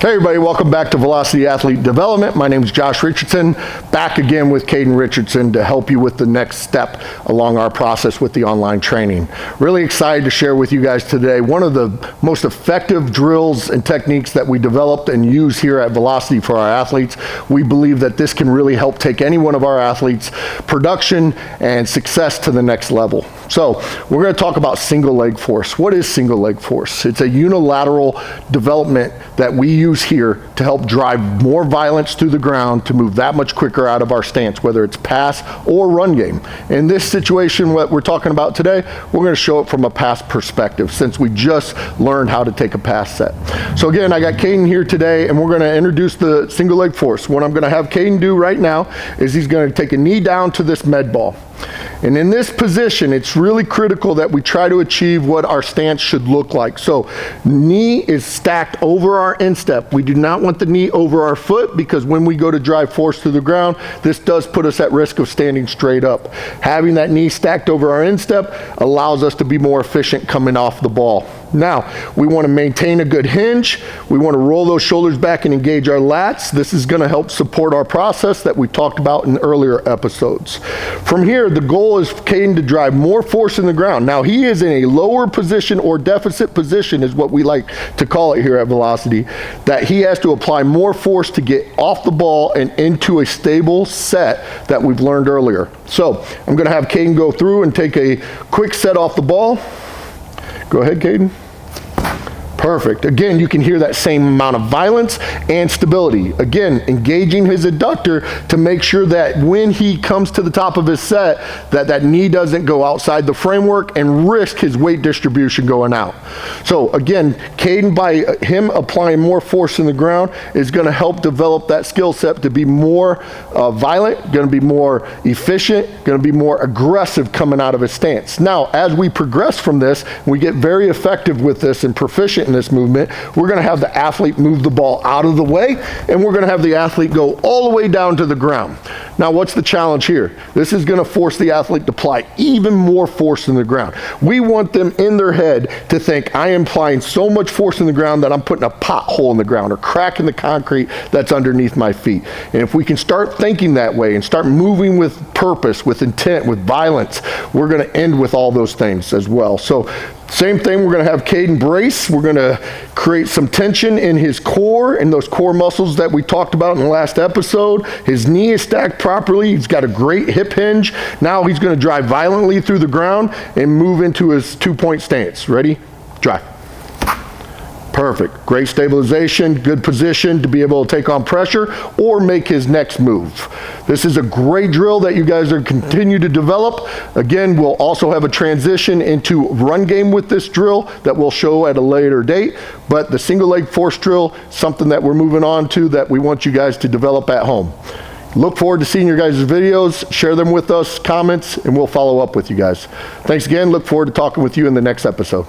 Hey everybody, welcome back to Velocity Athlete Development. My name is Josh Richardson, back again with Caden Richardson to help you with the next step along our process with the online training. Really excited to share with you guys today one of the most effective drills and techniques that we developed and use here at Velocity for our athletes. We believe that this can really help take any one of our athletes' production and success to the next level. So we're going to talk about single leg force. What is single leg force? It's a unilateral development that we use here to help drive more violence through the ground to move that much quicker out of our stance, whether it's pass or run game. In this situation, what we're talking about today, we're going to show it from a pass perspective since we just learned how to take a pass set. So again, I got Caden here today and we're going to introduce the single leg force. What I'm going to have Caden do right now is he's going to take a knee down to this med ball. And in this position, it's really critical that we try to achieve what our stance should look like. So knee is stacked over our instep. We do not want the knee over our foot because when we go to drive force through the ground, this does put us at risk of standing straight up. Having that knee stacked over our instep allows us to be more efficient coming off the ball. Now, we want to maintain a good hinge. We want to roll those shoulders back and engage our lats. This is going to help support our process that we talked about in earlier episodes. From here, the goal is Caden to drive more force in the ground. Now, he is in a lower position or deficit position is what we like to call it here at Velocity, that he has to apply more force to get off the ball and into a stable set that we've learned earlier. So I'm going to have Caden go through and take a quick set off the ball. Go ahead, Caden. Perfect. Again, you can hear that same amount of violence and stability. Again, engaging his adductor to make sure that when he comes to the top of his set, that knee doesn't go outside the framework and risk his weight distribution going out. So again, Caden, by him applying more force in the ground, is going to help develop that skill set to be more violent, going to be more efficient, going to be more aggressive coming out of his stance. Now, as we progress from this, we get very effective with this and proficient in this movement, we're going to have the athlete move the ball out of the way, and we're going to have the athlete go all the way down to the ground. Now, what's the challenge here? This is going to force the athlete to apply even more force in the ground. We want them in their head to think, I am applying so much force in the ground that I'm putting a pothole in the ground or cracking the concrete that's underneath my feet. And if we can start thinking that way and start moving with purpose, with intent, with violence, we're going to end with all those things as well. So same thing, we're going to have Caden brace. We're going to create some tension in his core and those core muscles that we talked about in the last episode. His knee is stacked properly. He's got a great hip hinge. Now he's going to drive violently through the ground and move into his 2-point stance. Ready? Drive. Perfect. Great stabilization, good position to be able to take on pressure or make his next move. This is a great drill that you guys are continue to develop. Again, we'll also have a transition into run game with this drill that we'll show at a later date. But the single leg force drill, something that we're moving on to that we want you guys to develop at home. Look forward to seeing your guys' videos. Share them with us, comments, and we'll follow up with you guys. Thanks again. Look forward to talking with you in the next episode.